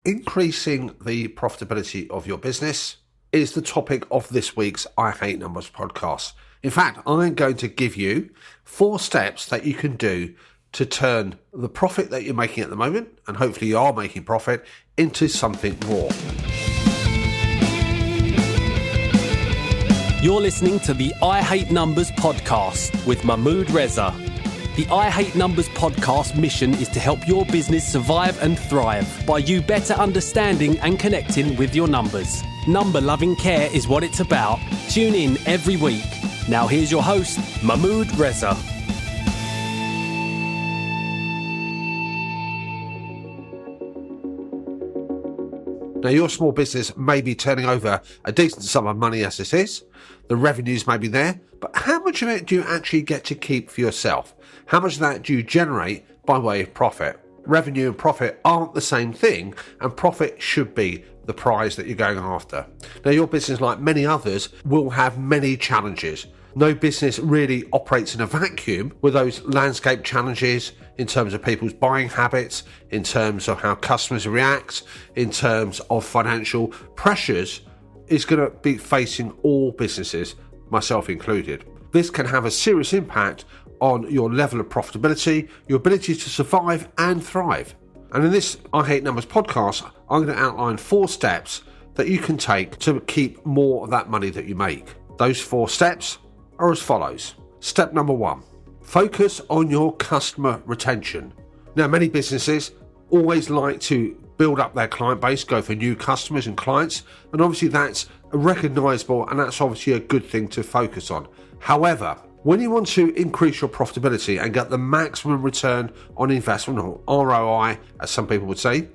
Increasing the profitability of your business is the topic of this week's I Hate Numbers podcast. In fact, I'm going to give you 4 steps that you can do to turn the profit that you're making at the moment, and hopefully you are making profit, into something more. You're listening to the I Hate Numbers podcast with Mahmood Reza. The I Hate Numbers podcast mission is to help your business survive and thrive by you better understanding and connecting with your numbers. Number-loving care is what it's about. Tune in every week. Now here's your host, Mahmood Reza. Now, your small business may be turning over a decent sum of money as it is. The revenues may be there, but how much of it do you actually get to keep for yourself? How much of that do you generate by way of profit? Revenue and profit aren't the same thing, and profit should be the prize that you're going after. Now, your business, like many others, will have many challenges. No business really operates in a vacuum with those landscape challenges in terms of people's buying habits, in terms of how customers react, in terms of financial pressures, is going to be facing all businesses, myself included. This can have a serious impact on your level of profitability, your ability to survive and thrive. And in this I Hate Numbers podcast, I'm going to outline 4 steps that you can take to keep more of that money that you make. Those 4 steps are as follows. Step number 1, focus on your customer retention. Now, many businesses always like to build up their client base, go for new customers and clients, and obviously that's recognisable and that's obviously a good thing to focus on. However, when you want to increase your profitability and get the maximum return on investment, or ROI as some people would say,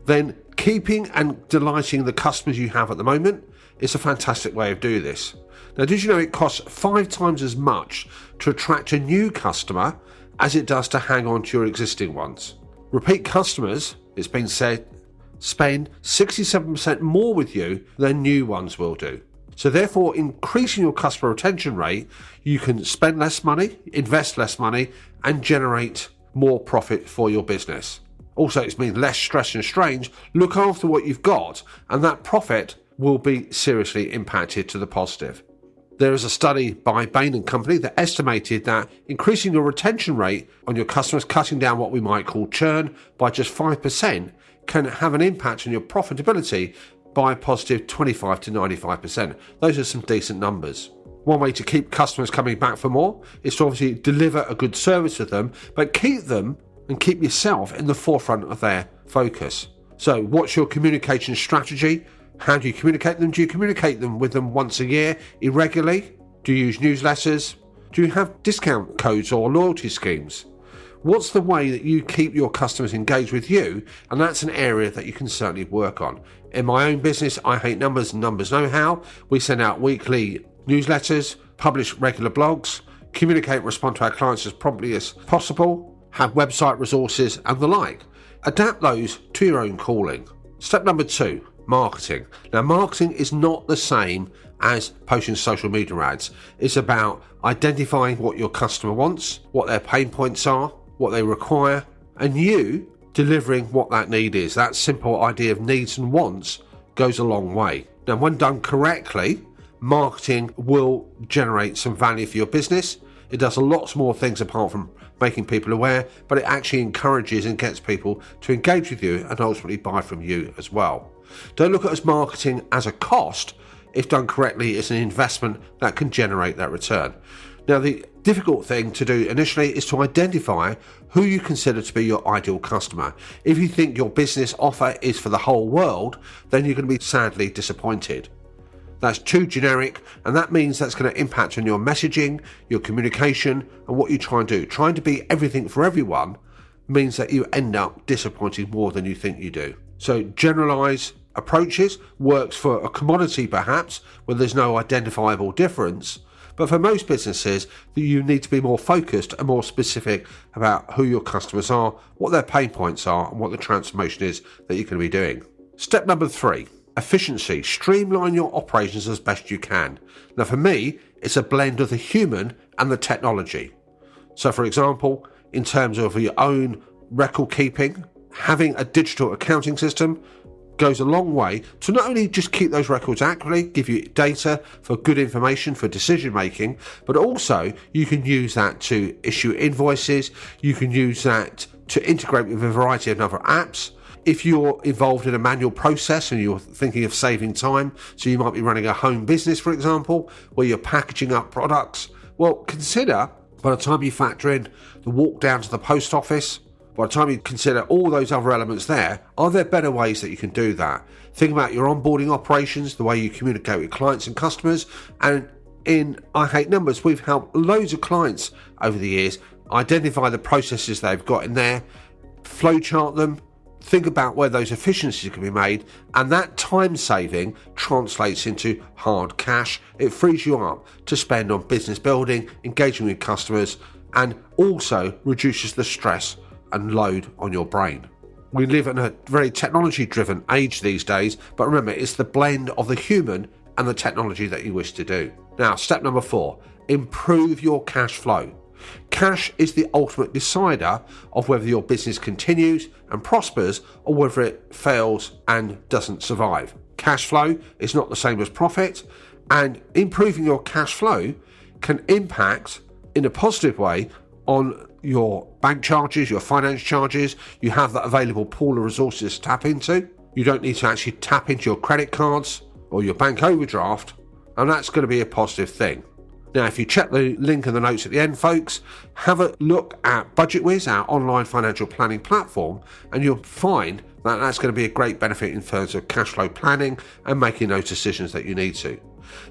then keeping and delighting the customers you have at the moment is a fantastic way of doing this. Now, did you know it costs 5 times as much to attract a new customer as it does to hang on to your existing ones? Repeat customers, it's been said, spend 67% more with you than new ones will do. So therefore, increasing your customer retention rate, you can spend less money, invest less money, and generate more profit for your business. Also, it's means less stress and strain. Look after what you've got, and that profit will be seriously impacted to the positive. There is a study by Bain & Company that estimated that increasing your retention rate on your customers, cutting down what we might call churn by just 5%, can have an impact on your profitability by a positive 25 to 95%. Those are some decent numbers. One way to keep customers coming back for more is to obviously deliver a good service to them, but keep them and keep yourself in the forefront of their focus. So what's your communication strategy? How do you communicate them? Do you communicate them with them once a year, irregularly? Do you use newsletters? Do you have discount codes or loyalty schemes? What's the way that you keep your customers engaged with you? And that's an area that you can certainly work on. In my own business, I Hate Numbers and Numbers Know How, we send out weekly newsletters, publish regular blogs, communicate and respond to our clients as promptly as possible, have website resources and the like. Adapt those to your own calling. Step number 2, marketing. Now, marketing is not the same as posting social media ads. It's about identifying what your customer wants, what their pain points are, what they require, and you delivering what that need is. That simple idea of needs and wants goes a long way. Now, when done correctly, marketing will generate some value for your business. It does lots more things apart from making people aware, but it actually encourages and gets people to engage with you and ultimately buy from you as well. Don't look at marketing as a cost. If done correctly, it's an investment that can generate that return. Now, the difficult thing to do initially is to identify who you consider to be your ideal customer. If you think your business offer is for the whole world, then you're going to be sadly disappointed. That's too generic, and that means that's going to impact on your messaging, your communication, and what you try and do. Trying to be everything for everyone means that you end up disappointing more than you think you do. So generalize approaches works for a commodity perhaps, where there's no identifiable difference. But for most businesses, you need to be more focused and more specific about who your customers are, what their pain points are, and what the transformation is that you're going to be doing. Step number 3, efficiency. Streamline your operations as best you can. Now, for me, it's a blend of the human and the technology. So, for example, in terms of your own record keeping, having a digital accounting system goes a long way to not only just keep those records accurately, give you data for good information for decision making, but also you can use that to issue invoices. You can use that to integrate with a variety of other apps. If you're involved in a manual process and you're thinking of saving time, so you might be running a home business, for example, where you're packaging up products, well, consider by the time you factor in the walk down to the post office, by the time you consider all those other elements there, are there better ways that you can do that? Think about your onboarding operations, the way you communicate with clients and customers. And in I Hate Numbers, we've helped loads of clients over the years identify the processes they've got in there, flowchart them, think about where those efficiencies can be made, and that time saving translates into hard cash. It frees you up to spend on business building, engaging with customers, and also reduces the stress and load on your brain. We live in a very technology driven age these days, but remember, it's the blend of the human and the technology that you wish to do. Now, step number 4, improve your cash flow. Cash is the ultimate decider of whether your business continues and prospers or whether it fails and doesn't survive. Cash flow is not the same as profit, and improving your cash flow can impact in a positive way on your bank charges, your finance charges. You have that available pool of resources to tap into. You don't need to actually tap into your credit cards or your bank overdraft, and that's going to be a positive thing. Now, if you check the link in the notes at the end, folks, have a look at BudgetWiz, our online financial planning platform, and you'll find that that's going to be a great benefit in terms of cash flow planning and making those decisions that you need to.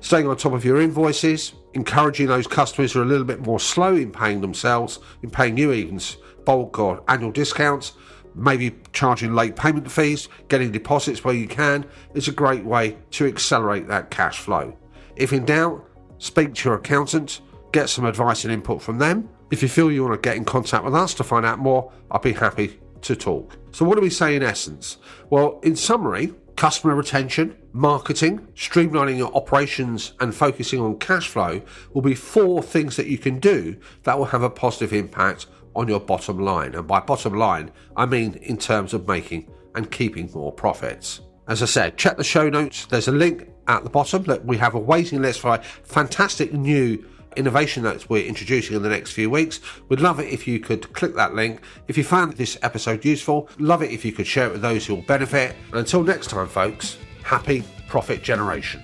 Staying on top of your invoices, encouraging those customers who are a little bit more slow in paying themselves, in paying you even bulk or annual discounts, maybe charging late payment fees, getting deposits where you can, is a great way to accelerate that cash flow. If in doubt, speak to your accountant, get some advice and input from them. If you feel you want to get in contact with us to find out more, I'll be happy to talk. So what do we say in essence? Well, in summary, customer retention, marketing, streamlining your operations and focusing on cash flow will be 4 things that you can do that will have a positive impact on your bottom line. And by bottom line, I mean in terms of making and keeping more profits. As I said, check the show notes. There's a link at the bottom that we have a waiting list for a fantastic new innovation that we're introducing in the next few weeks. We'd love it if you could click that link. If you found this episode useful, love it if you could share it with those who will benefit. And until next time, folks, happy profit generation.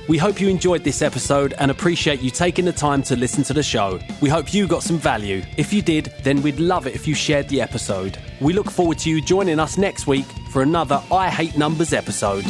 We hope you enjoyed this episode and appreciate you taking the time to listen to the show. We hope you got some value. If you did, then we'd love it if you shared the episode. We look forward to you joining us next week for another I Hate Numbers episode.